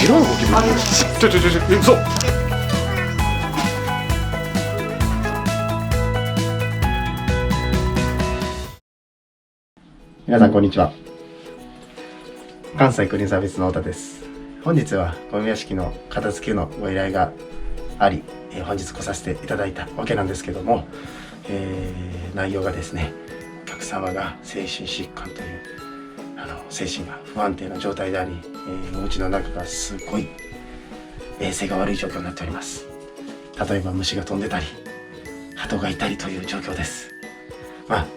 白いゴキブリ。嘘。皆さんこんにちは。関西クリーンサービスの太田です。本日はゴミ屋敷の片付けのご依頼があり、本日来させていただいたわけなんですけども、内容がですね、お客様が精神疾患という精神が不安定な状態であり、お家の中がすごい衛生が悪い状況になっております。例えば虫が飛んでたり鳩がいたりという状況です。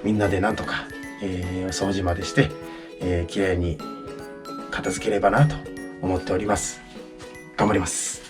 みんなでなんとか、掃除までして、きれいに片付ければなと思っております。頑張ります。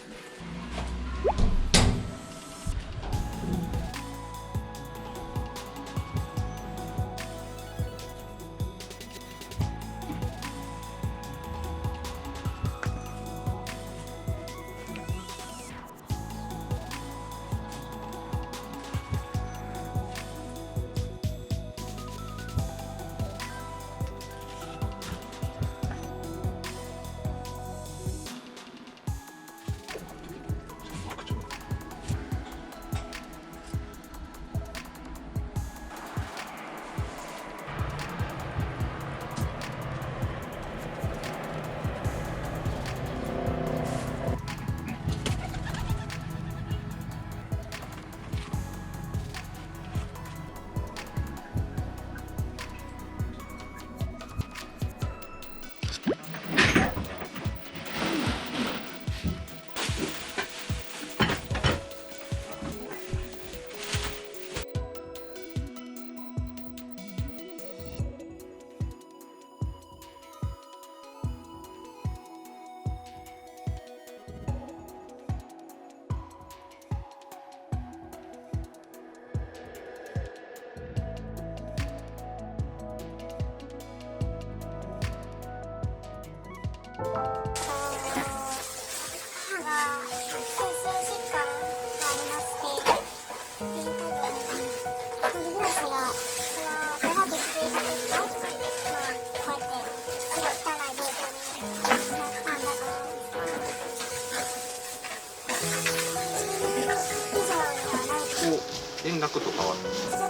連絡とかは私は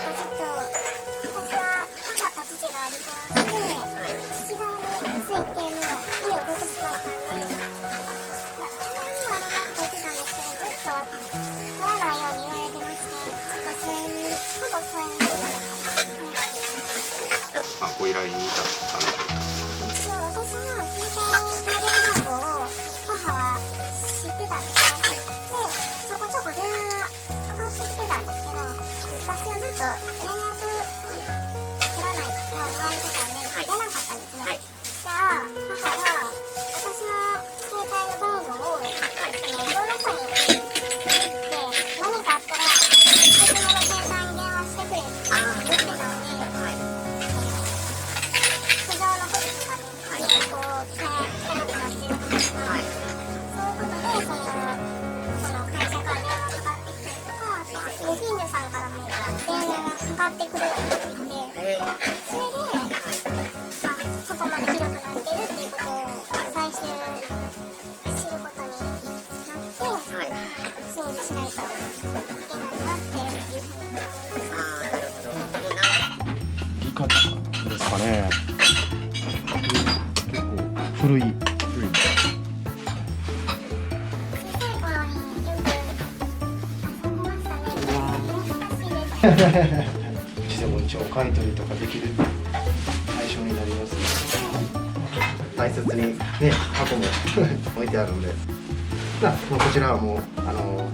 母と父が離婚して父側についても家を出てしまったんで、たまには連絡してたんですけど、ずっと取らないように言われてまして、ちょっとそれにほぼ疎遠にご依頼に至ったんでしょうか。私の携帯の電話番号を母は知ってたんですよ。で、ちょこちょこ電話かかってきてたんですけど、私はずっと連絡取らないように言われてたんで、出なかったんですね。じゃあ、母が私の携帯の番号をいろんな人に言って、何かあったら、私の携帯に電話してくれって言ってたので、苦情のこととかに結構聞かなくなってるんですが、そういうことで、その会社から電話かかってきたりとか、ご近所さんからも電話がかかってくるようになって、それで、そこまでひどくなってるっていうことを最終知ることになって、掃除しないといけないなっていうふうに思います。いかがですかね。結構古い。小さい頃によく遊んでましたね。懐かしいです。うちでも一応買い取りとかできる対象になりますね。大切にね、箱も置いてあるんで、もうこちらはもう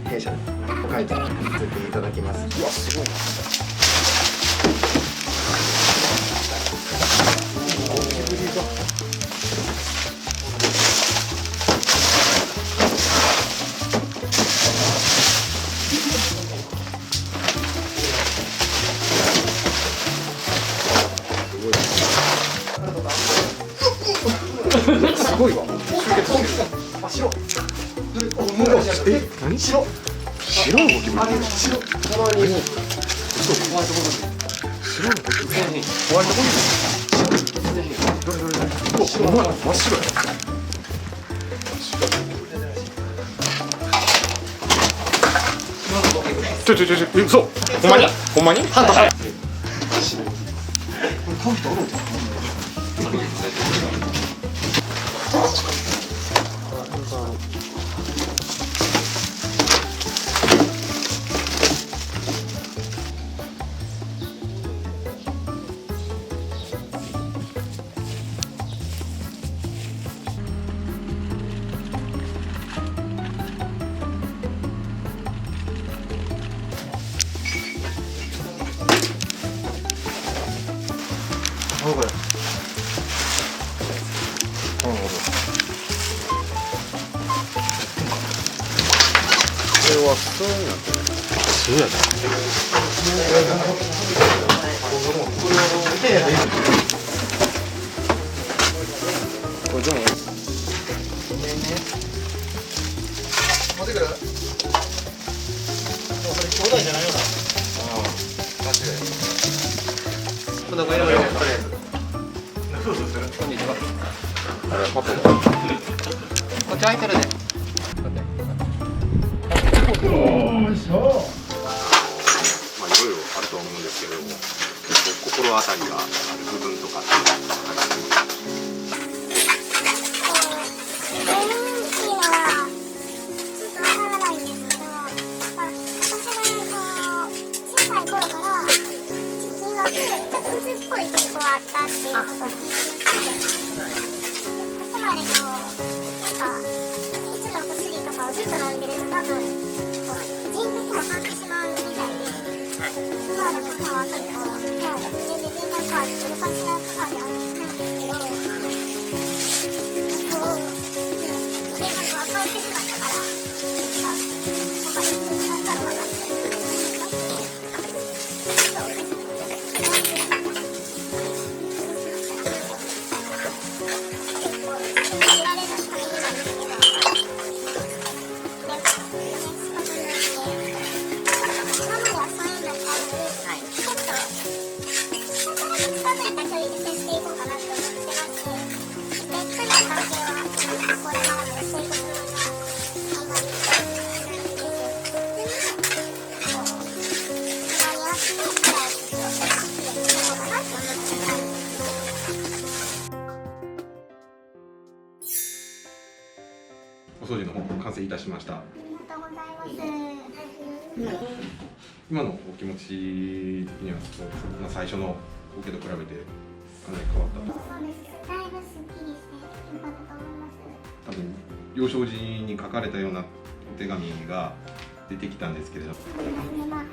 弊社でお買い取りさせていただきます。うわ、すごいな。ごいわ。あ、白。何白。白のゴキブリ。あれ白。たまに。そう、ホワイトボトル。白のゴキブリ。ホワイトボトル。どれどれどれ。白。真っ白や。嘘。ほんまに？ほんまに？ハンター。これ買う人おるんじゃん。これ。なるほど。これは普通になってる。普通やね。これでも持ってくる。それ兄弟じゃないよな。間違いない。こんな子やろうよ。こんにちは。あれパトこっち空いてるね。まあいろいろあると思うんですけれども、結構心当たりがある部分とかって原因っていうのはちょっとわからないんですけど、私が小さい頃から地球がちょっと鬱っぽい傾向があったっていうことを聞いてつまりいつの薬とかをずっと飲んでると多分人的も変わってしまうみたいで、今の母は結構全然変わって昔の母ではないんですけど、性格が変わってしまったから、他に気になったのかなって。お掃除の方完成いたしました。ありがとうございます。今のお気持ち的にはそうですね、最初のオケと比べてかなり変わったと。そうです。だいぶすっきりしてよかったと思います。多分幼少時に書かれたようなお手紙が出てきたんですけれど、そうですね。まあ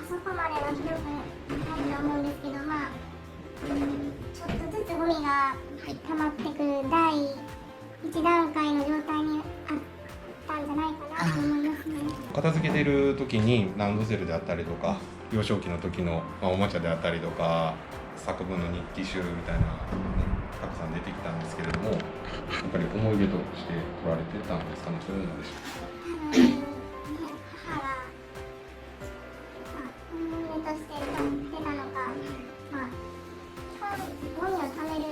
そこまでの記録ないと思うんですけど、まあちょっとずつゴミが溜まってくる第一段階の状態にあったんじゃないかなと思いますね。片付けてる時にランドセルであったりとか、幼少期の時のおもちゃであったりとか、作文の日記集みたいな、たくさん出てきたんですけれども、やっぱり思い出として取られてたんですかね。そういうのでしょうか。母が思い出として取ってたのか、まあゴミを貯める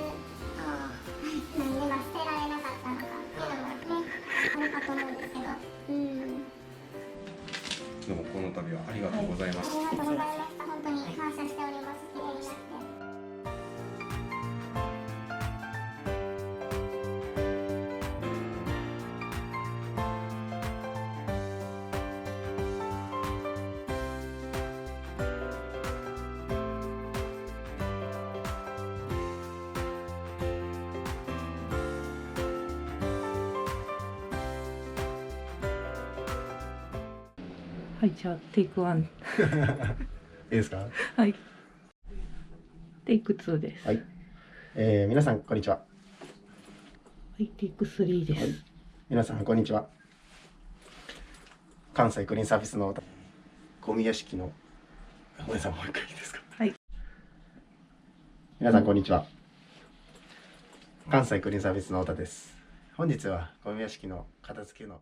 なんで捨てられなかったのかっていうのもねあるかと思うんですけど、どうもこの度はありがとうございます。ありがとうございました。本当に感謝しております。綺麗になって。はい、じゃあテイク1。いいですか？はい。テイク2です。はい。皆さんこんにちは。はい、テイク3です。はい皆さんこんにちは。関西クリーンサービスのゴミ屋敷のごめんなさい、もう一回いいですか？はい。皆さんこんにちは。関西クリーンサービスの太田です。本日はゴミ屋敷の片付けの